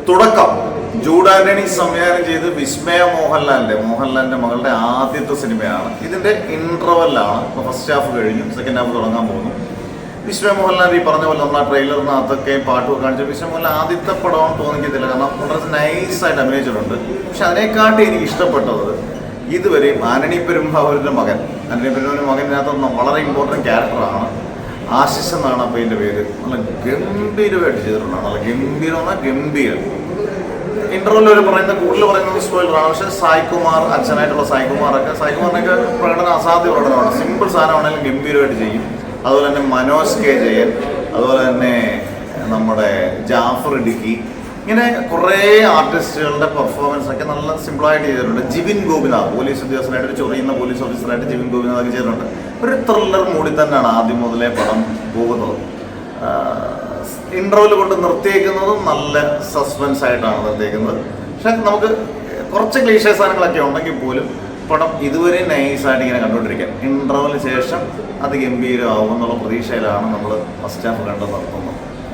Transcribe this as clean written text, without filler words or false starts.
തുടക്കം ജൂഡ് ആന്റണി സംവിധാനം ചെയ്ത് വിസ്മയ മോഹൻലാലിന്റെ മകളുടെ ആദ്യത്തെ സിനിമയാണ്. ഇതിന്റെ ഇന്റർവെല്ലാണ്. ഇപ്പോൾ ഫസ്റ്റ് ഹാഫ് കഴിഞ്ഞു, സെക്കൻഡ് ഹാഫ് തുടങ്ങാൻ പോകുന്നു. വിസ്മയ മോഹൻലാൽ ഈ പറഞ്ഞ പോലെ നമ്മൾ ആ ട്രെയിലറിനകത്തൊക്കെ പാട്ടൊക്കെ കാണിച്ചു. വിസ്മയ മോഹൻലാൽ ആദ്യത്തെ പടമാണെന്ന് തോന്നിക്കത്തില്ല, കാരണം വളരെ നൈസായിട്ട് അഭിനയിച്ചിട്ടുണ്ട്. പക്ഷെ അതിനെക്കാട്ടി എനിക്ക് ഇഷ്ടപ്പെട്ടത് ഇതുവരെയും ആന്റണി പെരുമ്പാവൂരിന്റെ മകൻ, മകനകത്ത് വളരെ ഇമ്പോർട്ടൻറ്റ് ക്യാരക്ടറാണ്. ആശിഷ് എന്നാണ് അപ്പോൾ ഇതിൻ്റെ പേര്. നല്ല ഗംഭീരമായിട്ട് ചെയ്തിട്ടുണ്ടാണ്. നല്ല ഗംഭീരം. ഇന്റർവ്യൂവിൽ അവർ കൂടുതൽ പറയുന്നത് സ്പോയിലറാണ്. പക്ഷേ സായ്കുമാർ, അച്ഛനായിട്ടുള്ള സായ്കുമാറിനൊക്കെ പ്രകടനം അസാധ്യ പ്രകടനമാണ്. സിമ്പിൾ സാധനമാണെങ്കിലും ഗംഭീരമായിട്ട് ചെയ്യും. അതുപോലെ തന്നെ മനോജ് കെ ജയൻ, അതുപോലെ തന്നെ നമ്മുടെ ജാഫർ ഇടുക്കി, ഇങ്ങനെ കുറേ ആർട്ടിസ്റ്റുകളുടെ പെർഫോമൻസ് ഒക്കെ നല്ല സിമ്പിളായിട്ട് ചെയ്തിട്ടുണ്ട്. ജിബിൻ ഗോപിനാഥ് പോലീസ് ഉദ്യോഗസ്ഥനായിട്ട്, ഒരു ചൊറിയുന്ന പോലീസ് ഓഫീസറായിട്ട് ജിബിൻ ഗോപിനാഥ് ചെയ്തിട്ടുണ്ട്. ഒരു ത്രില്ലർ മൂഡിൽ തന്നെയാണ് ആദ്യം മുതലേ പടം പോകുന്നത്. ഇന്റർവെൽ കൊണ്ട് നിർത്തിയേക്കുന്നതും നല്ല സസ്പെൻസ് ആയിട്ടാണ് നിർത്തിയേക്കുന്നത്. പക്ഷെ നമുക്ക് കുറച്ച് ക്ലീഷേ സാധനങ്ങളൊക്കെ ഉണ്ടെങ്കിൽ പോലും പടം ഇതുവരെ നൈസായിട്ട് ഇങ്ങനെ കണ്ടുകൊണ്ടിരിക്കാൻ. ഇന്റർവെലിന് ശേഷം അത് ഗംഭീരമാകും എന്നുള്ള പ്രതീക്ഷയിലാണ് നമ്മൾ ഫസ്റ്റ് ഹാഫ് കണ്ട് നിർത്തുന്നത്.